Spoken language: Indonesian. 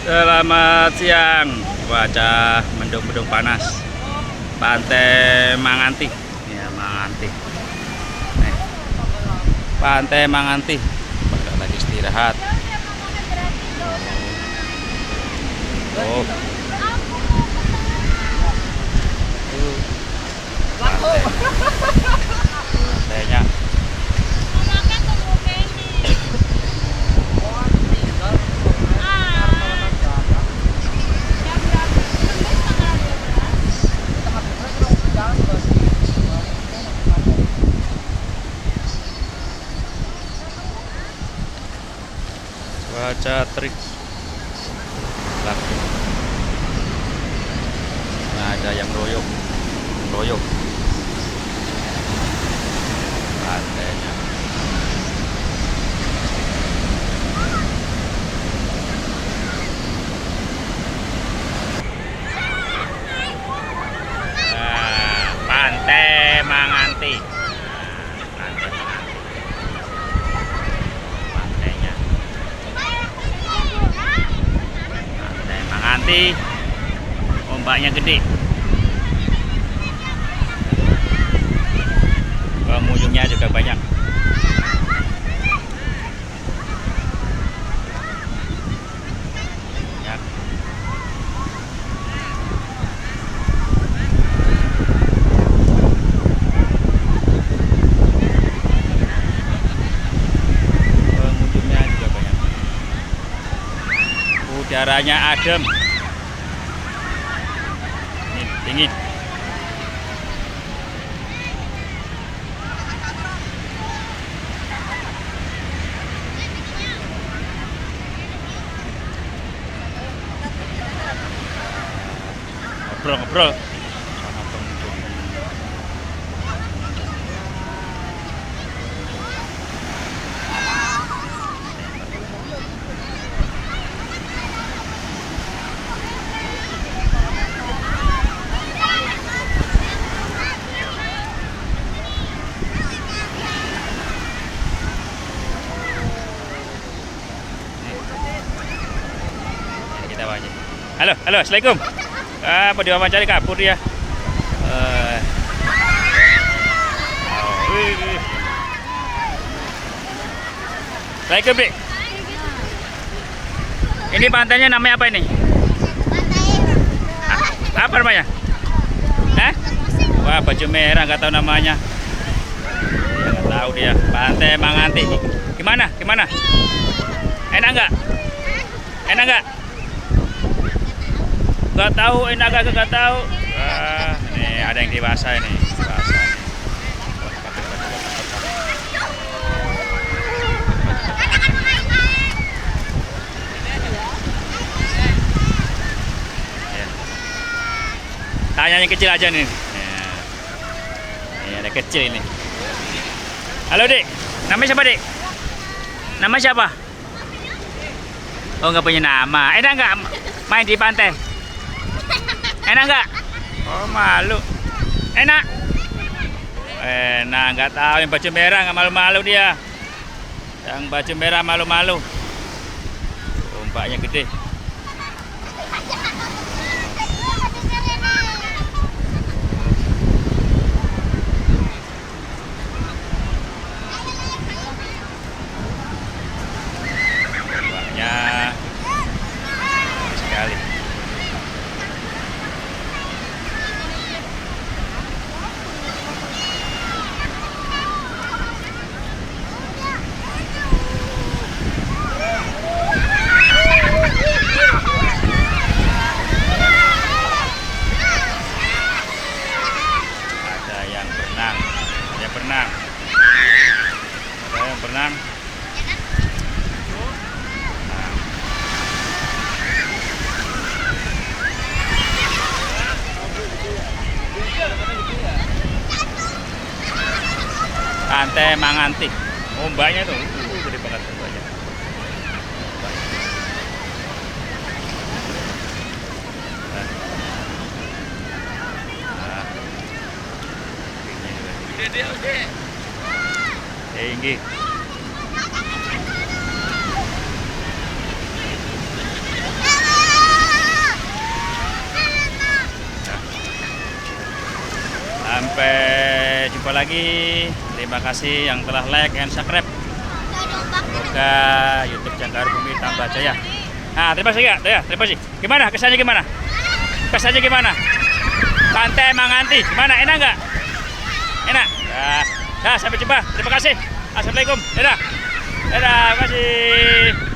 Selamat siang. Cuaca mendung-mendung panas. Pantai Manganti. Ya, Manganti. Nih. Pantai Manganti. Pada lagi istirahat. Oh. Pantai. Pantainya. Cuaca terik. Nah, ada yang royok pantainya. Nah, Pantai Manganti. Pantai Manganti. Pantainya. Pantai Manganti. Ombaknya gede. Pengunjungnya juga banyak. Pengunjungnya juga banyak. Udaranya adem. Dingin. Ngobrol sama pengunjung. Kita wajib. Halo, assalamualaikum. Apa diwawancara kabur dia? Assalamualaikum, Dek. Ini pantainya namanya apa ini? Apa namanya? Wah, baju merah, nggak tahu namanya. Nggak tahu dia. Pantai Manganti. Gimana? Enak nggak? Nggak tahu, enak nggak tahu. Wah, nih ada yang dewasa ini. Ya. Tanya yang kecil aja nih. Ya. Ini ada kecil ini. Halo, Dek. Namanya siapa, Dek? Nama siapa? Oh, nggak punya nama. Enak nggak main di pantai? Enak nggak? Oh, malu. Enak? Enak, nggak tahu. Yang baju merah nggak malu-malu dia. Yang baju merah malu-malu. Ombaknya gede. Ombaknya sekali. Ada yang berenang. Pantai Manganti. Ombaknya tuh gede banget ombaknya. Tinggi. jumpa lagi. Terima kasih yang telah like and subscribe. Semoga YouTube Jangkar Bumi tambah jaya. Nah, terima kasih ya, terima kasih. Gimana kesannya gimana? Kesannya gimana? Pantai Manganti, gimana? Enak nggak? Enak. Nah, sampai jumpa. Terima kasih. Assalamualaikum. Dadah. Dadah, terima kasih.